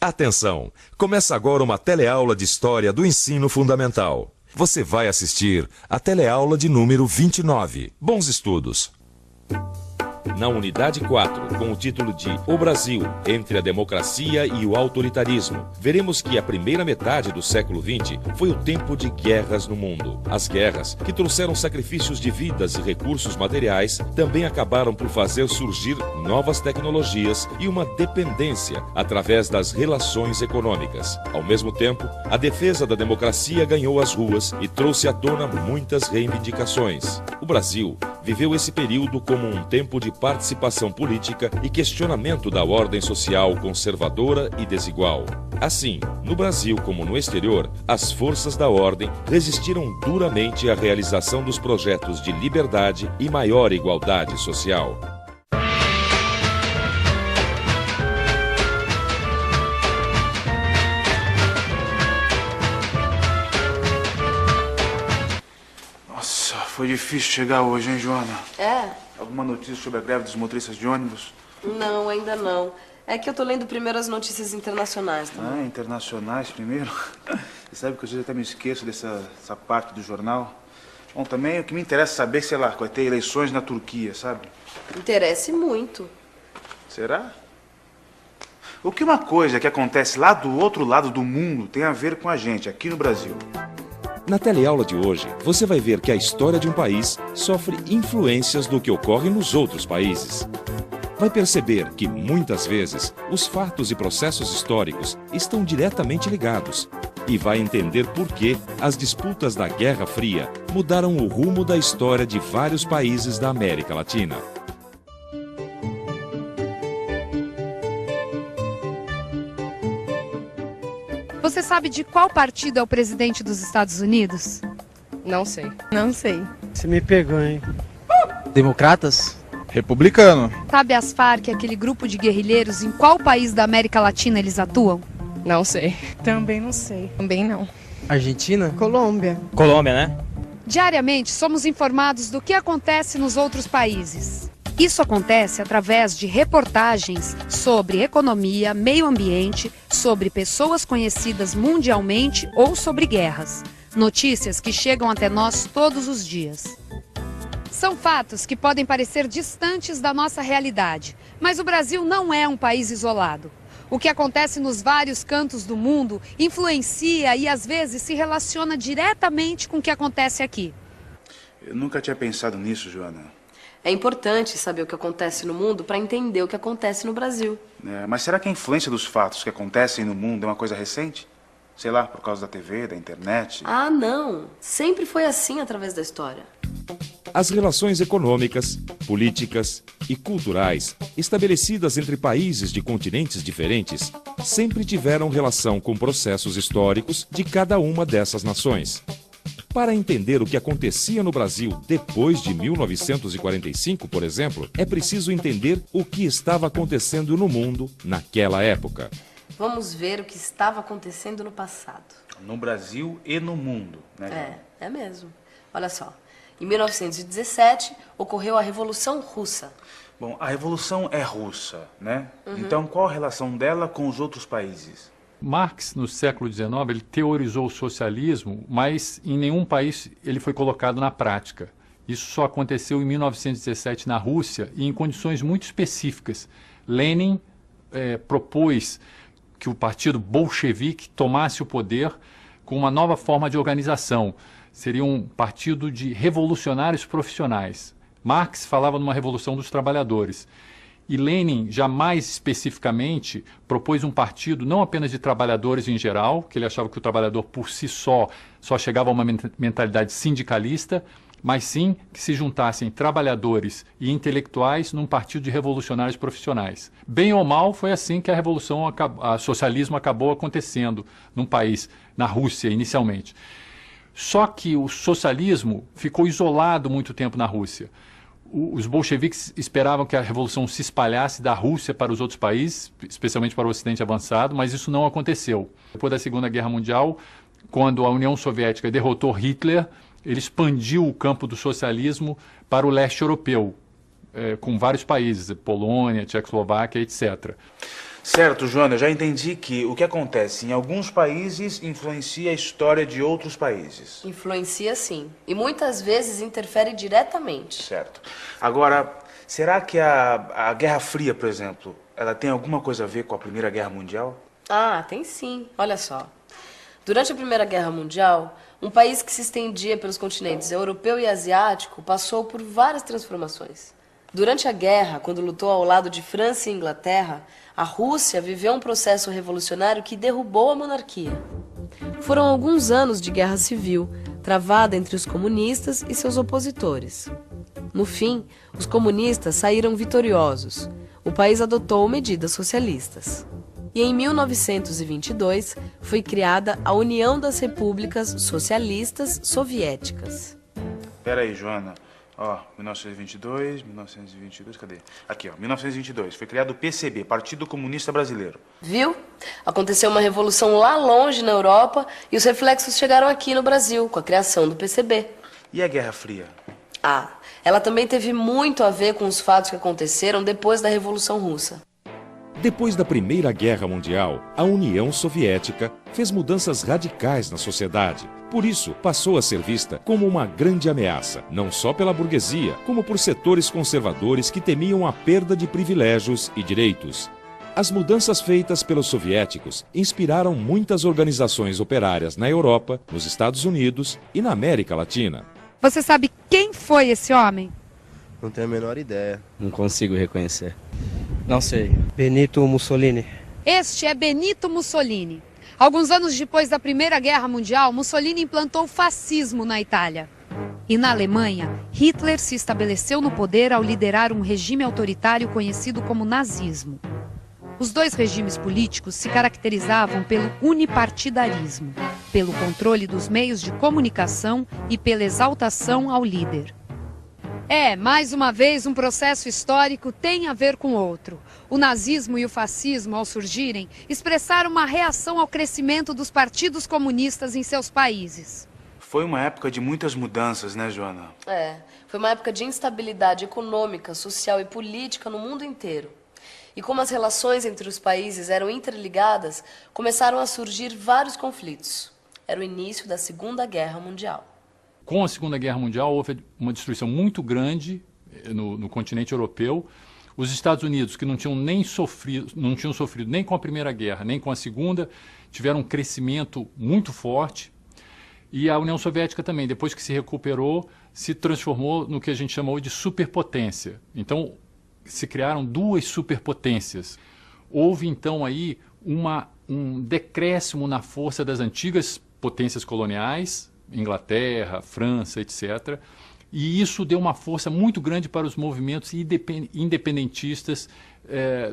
Atenção! Começa agora uma teleaula de História do Ensino Fundamental. Você vai assistir a teleaula de número 29. Bons estudos! Na unidade 4, com o título de O Brasil, entre a democracia e o autoritarismo, veremos que a primeira metade do século XX foi o tempo de guerras no mundo. As guerras, que trouxeram sacrifícios de vidas e recursos materiais, também acabaram por fazer surgir novas tecnologias e uma dependência através das relações econômicas. Ao mesmo tempo, a defesa da democracia ganhou as ruas e trouxe à tona muitas reivindicações. O Brasil viveu esse período como um tempo de participação política e questionamento da ordem social conservadora e desigual. Assim, no Brasil como no exterior, as forças da ordem resistiram duramente à realização dos projetos de liberdade e maior igualdade social. Nossa, foi difícil chegar hoje, hein, Joana? É? Alguma notícia sobre a greve dos motoristas de ônibus? Não, ainda não. É que eu tô lendo primeiro as notícias internacionais também. Ah, internacionais primeiro? Você sabe que às vezes até me esqueço dessa parte do jornal. Bom, também o que me interessa saber, sei lá, vai ter eleições na Turquia, sabe? Interesse muito. Será? O que uma coisa que acontece lá do outro lado do mundo tem a ver com a gente, aqui no Brasil? Na teleaula de hoje, você vai ver que a história de um país sofre influências do que ocorre nos outros países. Vai perceber que, muitas vezes, os fatos e processos históricos estão diretamente ligados. E vai entender por que as disputas da Guerra Fria mudaram o rumo da história de vários países da América Latina. Você sabe de qual partido é o presidente dos Estados Unidos? Não sei. Não sei. Você me pegou, hein? Democratas? Republicano. Sabe as Farc, aquele grupo de guerrilheiros, em qual país da América Latina eles atuam? Não sei. Também não sei. Também não. Argentina? Colômbia. Colômbia, né? Diariamente somos informados do que acontece nos outros países. Isso acontece através de reportagens sobre economia, meio ambiente, sobre pessoas conhecidas mundialmente ou sobre guerras. Notícias que chegam até nós todos os dias. São fatos que podem parecer distantes da nossa realidade, mas o Brasil não é um país isolado. O que acontece nos vários cantos do mundo influencia e às vezes se relaciona diretamente com o que acontece aqui. Eu nunca tinha pensado nisso, Joana. É importante saber o que acontece no mundo para entender o que acontece no Brasil. Mas será que a influência dos fatos que acontecem no mundo é uma coisa recente? Sei lá, por causa da TV, da internet? Ah, não. Sempre foi assim através da história. As relações econômicas, políticas e culturais estabelecidas entre países de continentes diferentes sempre tiveram relação com processos históricos de cada uma dessas nações. Para entender o que acontecia no Brasil depois de 1945, por exemplo, é preciso entender o que estava acontecendo no mundo naquela época. Vamos ver o que estava acontecendo no passado. No Brasil e no mundo, né? É mesmo. Olha só, em 1917 ocorreu a Revolução Russa. Bom, a Revolução é russa, né? Então qual a relação dela com os outros países? Marx, no século XIX, ele teorizou o socialismo, mas em nenhum país ele foi colocado na prática. Isso só aconteceu em 1917 na Rússia e em condições muito específicas. Lenin propôs que o partido bolchevique tomasse o poder com uma nova forma de organização. Seria um partido de revolucionários profissionais. Marx falava numa revolução dos trabalhadores. E Lenin, já mais especificamente, propôs um partido não apenas de trabalhadores em geral, que ele achava que o trabalhador por si só chegava a uma mentalidade sindicalista, mas sim que se juntassem trabalhadores e intelectuais num partido de revolucionários profissionais. Bem ou mal, foi assim que o socialismo acabou acontecendo num país, na Rússia, inicialmente. Só que o socialismo ficou isolado muito tempo na Rússia. Os bolcheviques esperavam que a revolução se espalhasse da Rússia para os outros países, especialmente para o Ocidente avançado, mas isso não aconteceu. Depois da Segunda Guerra Mundial, quando a União Soviética derrotou Hitler, ele expandiu o campo do socialismo para o leste europeu, com vários países, Polônia, Tchecoslováquia, etc. Certo, Joana, eu já entendi que o que acontece em alguns países influencia a história de outros países. Influencia sim, e muitas vezes interfere diretamente. Certo. Agora, será que a Guerra Fria, por exemplo, ela tem alguma coisa a ver com a Primeira Guerra Mundial? Ah, tem sim. Olha só. Durante a Primeira Guerra Mundial, um país que se estendia pelos continentes europeu e asiático passou por várias transformações. Durante a guerra, quando lutou ao lado de França e Inglaterra, a Rússia viveu um processo revolucionário que derrubou a monarquia. Foram alguns anos de guerra civil, travada entre os comunistas e seus opositores. No fim, os comunistas saíram vitoriosos. O país adotou medidas socialistas. E em 1922 foi criada a União das Repúblicas Socialistas Soviéticas. Pera aí, Joana. Ó, 1922, cadê? Aqui, ó, 1922. Foi criado o PCB, Partido Comunista Brasileiro. Viu? Aconteceu uma revolução lá longe na Europa e os reflexos chegaram aqui no Brasil, com a criação do PCB. E a Guerra Fria? Ah, ela também teve muito a ver com os fatos que aconteceram depois da Revolução Russa. Depois da Primeira Guerra Mundial, a União Soviética fez mudanças radicais na sociedade. Por isso, passou a ser vista como uma grande ameaça, não só pela burguesia, como por setores conservadores que temiam a perda de privilégios e direitos. As mudanças feitas pelos soviéticos inspiraram muitas organizações operárias na Europa, nos Estados Unidos e na América Latina. Você sabe quem foi esse homem? Não tenho a menor ideia. Não consigo reconhecer. Não sei. Benito Mussolini. Este é Benito Mussolini. Alguns anos depois da Primeira Guerra Mundial, Mussolini implantou o fascismo na Itália. E na Alemanha, Hitler se estabeleceu no poder ao liderar um regime autoritário conhecido como nazismo. Os dois regimes políticos se caracterizavam pelo unipartidarismo, pelo controle dos meios de comunicação e pela exaltação ao líder. Mais uma vez, um processo histórico tem a ver com outro. O nazismo e o fascismo, ao surgirem, expressaram uma reação ao crescimento dos partidos comunistas em seus países. Foi uma época de muitas mudanças, né, Joana? Foi uma época de instabilidade econômica, social e política no mundo inteiro. E como as relações entre os países eram interligadas, começaram a surgir vários conflitos. Era o início da Segunda Guerra Mundial. Com a Segunda Guerra Mundial, houve uma destruição muito grande no continente europeu. Os Estados Unidos, que não tinham sofrido nem com a Primeira Guerra, nem com a Segunda, tiveram um crescimento muito forte. E a União Soviética também, depois que se recuperou, se transformou no que a gente chamou de superpotência. Então, se criaram duas superpotências. Houve, então, aí um decréscimo na força das antigas potências coloniais, Inglaterra, França, etc. E isso deu uma força muito grande para os movimentos independentistas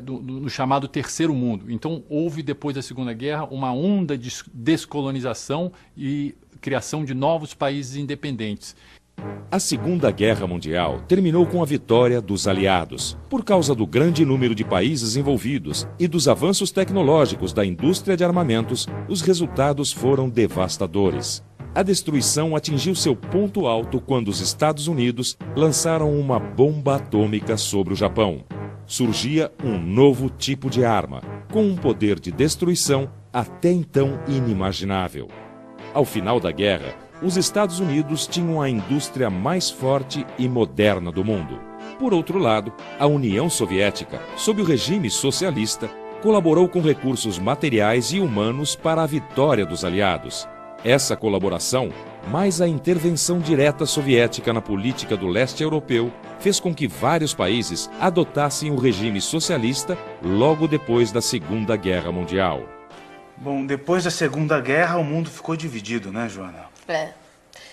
no chamado Terceiro Mundo. Então, houve, depois da Segunda Guerra, uma onda de descolonização e criação de novos países independentes. A Segunda Guerra Mundial terminou com a vitória dos aliados. Por causa do grande número de países envolvidos e dos avanços tecnológicos da indústria de armamentos, os resultados foram devastadores. A destruição atingiu seu ponto alto quando os Estados Unidos lançaram uma bomba atômica sobre o Japão. Surgia um novo tipo de arma, com um poder de destruição até então inimaginável. Ao final da guerra, os Estados Unidos tinham a indústria mais forte e moderna do mundo. Por outro lado, a União Soviética, sob o regime socialista, colaborou com recursos materiais e humanos para a vitória dos aliados. Essa colaboração, mais a intervenção direta soviética na política do leste europeu, fez com que vários países adotassem o regime socialista logo depois da Segunda Guerra Mundial. Bom, depois da Segunda Guerra, o mundo ficou dividido, né, Joana?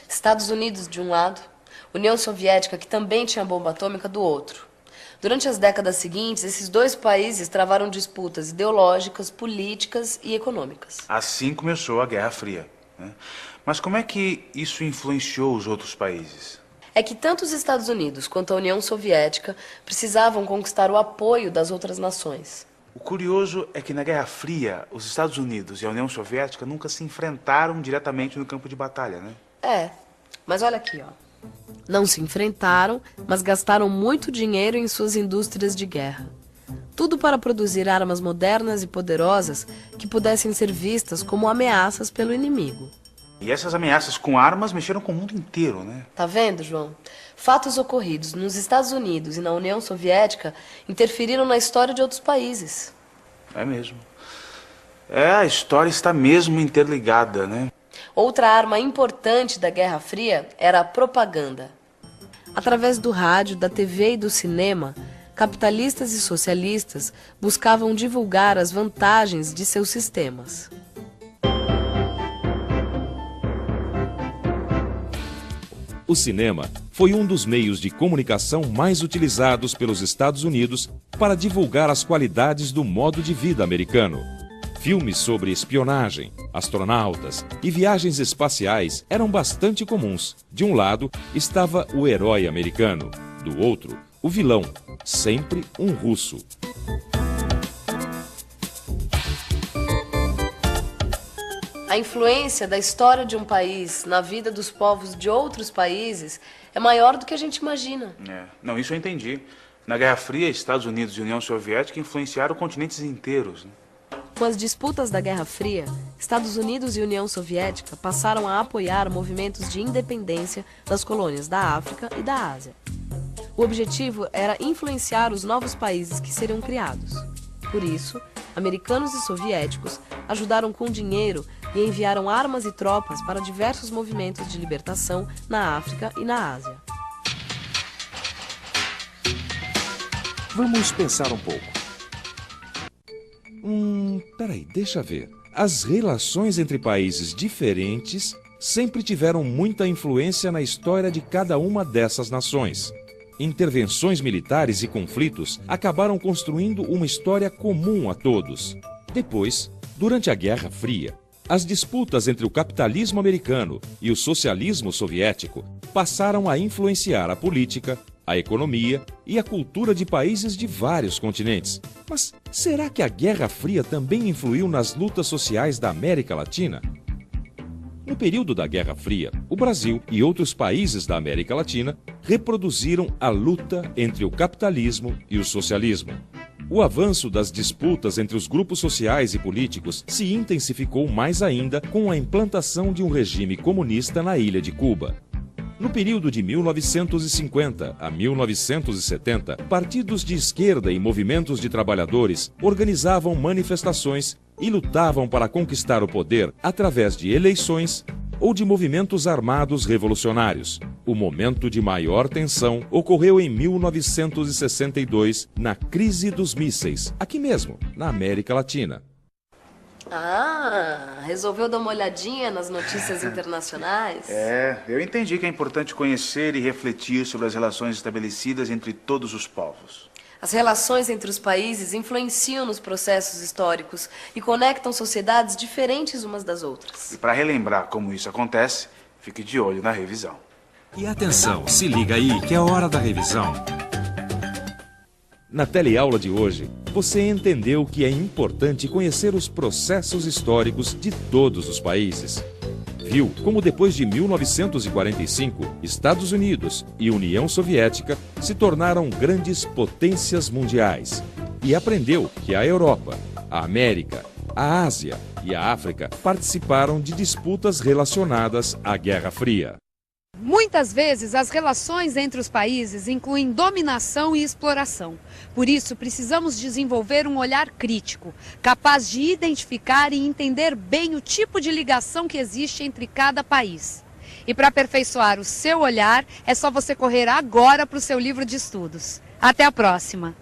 Estados Unidos de um lado, União Soviética, que também tinha bomba atômica, do outro. Durante as décadas seguintes, esses dois países travaram disputas ideológicas, políticas e econômicas. Assim começou a Guerra Fria, né? Mas como é que isso influenciou os outros países? É que tanto os Estados Unidos quanto a União Soviética precisavam conquistar o apoio das outras nações. O curioso é que na Guerra Fria, os Estados Unidos e a União Soviética nunca se enfrentaram diretamente no campo de batalha, né? Mas olha aqui, ó. Não se enfrentaram, mas gastaram muito dinheiro em suas indústrias de guerra. Tudo para produzir armas modernas e poderosas que pudessem ser vistas como ameaças pelo inimigo. E essas ameaças com armas mexeram com o mundo inteiro, né? Tá vendo, João? Fatos ocorridos nos Estados Unidos e na União Soviética interferiram na história de outros países. É mesmo. A história está mesmo interligada, né? Outra arma importante da Guerra Fria era a propaganda. Através do rádio, da TV e do cinema, capitalistas e socialistas buscavam divulgar as vantagens de seus sistemas. O cinema foi um dos meios de comunicação mais utilizados pelos Estados Unidos para divulgar as qualidades do modo de vida americano. Filmes sobre espionagem, astronautas e viagens espaciais eram bastante comuns. De um lado estava o herói americano, do outro, o vilão, sempre um russo. A influência da história de um país na vida dos povos de outros países é maior do que a gente imagina. Não, isso eu entendi. Na Guerra Fria, Estados Unidos e União Soviética influenciaram continentes inteiros, né? Com as disputas da Guerra Fria, Estados Unidos e União Soviética passaram a apoiar movimentos de independência das colônias da África e da Ásia. O objetivo era influenciar os novos países que seriam criados. Por isso, americanos e soviéticos ajudaram com dinheiro e enviaram armas e tropas para diversos movimentos de libertação na África e na Ásia. Vamos pensar um pouco. Peraí, deixa ver. As relações entre países diferentes sempre tiveram muita influência na história de cada uma dessas nações. Intervenções militares e conflitos acabaram construindo uma história comum a todos. Depois, durante a Guerra Fria, as disputas entre o capitalismo americano e o socialismo soviético passaram a influenciar a política, a economia e a cultura de países de vários continentes. Mas será que a Guerra Fria também influiu nas lutas sociais da América Latina? No período da Guerra Fria, o Brasil e outros países da América Latina reproduziram a luta entre o capitalismo e o socialismo. O avanço das disputas entre os grupos sociais e políticos se intensificou mais ainda com a implantação de um regime comunista na ilha de Cuba. No período de 1950 a 1970, partidos de esquerda e movimentos de trabalhadores organizavam manifestações e lutavam para conquistar o poder através de eleições ou de movimentos armados revolucionários. O momento de maior tensão ocorreu em 1962, na crise dos mísseis, aqui mesmo, na América Latina. Resolveu dar uma olhadinha nas notícias internacionais? Eu entendi que é importante conhecer e refletir sobre as relações estabelecidas entre todos os povos. As relações entre os países influenciam nos processos históricos e conectam sociedades diferentes umas das outras. E para relembrar como isso acontece, fique de olho na revisão. E atenção, se liga aí que é hora da revisão. Na teleaula de hoje, você entendeu que é importante conhecer os processos históricos de todos os países. Viu como depois de 1945, Estados Unidos e União Soviética se tornaram grandes potências mundiais. E aprendeu que a Europa, a América, a Ásia e a África participaram de disputas relacionadas à Guerra Fria. Muitas vezes, as relações entre os países incluem dominação e exploração. Por isso, precisamos desenvolver um olhar crítico, capaz de identificar e entender bem o tipo de ligação que existe entre cada país. E para aperfeiçoar o seu olhar, é só você correr agora para o seu livro de estudos. Até a próxima!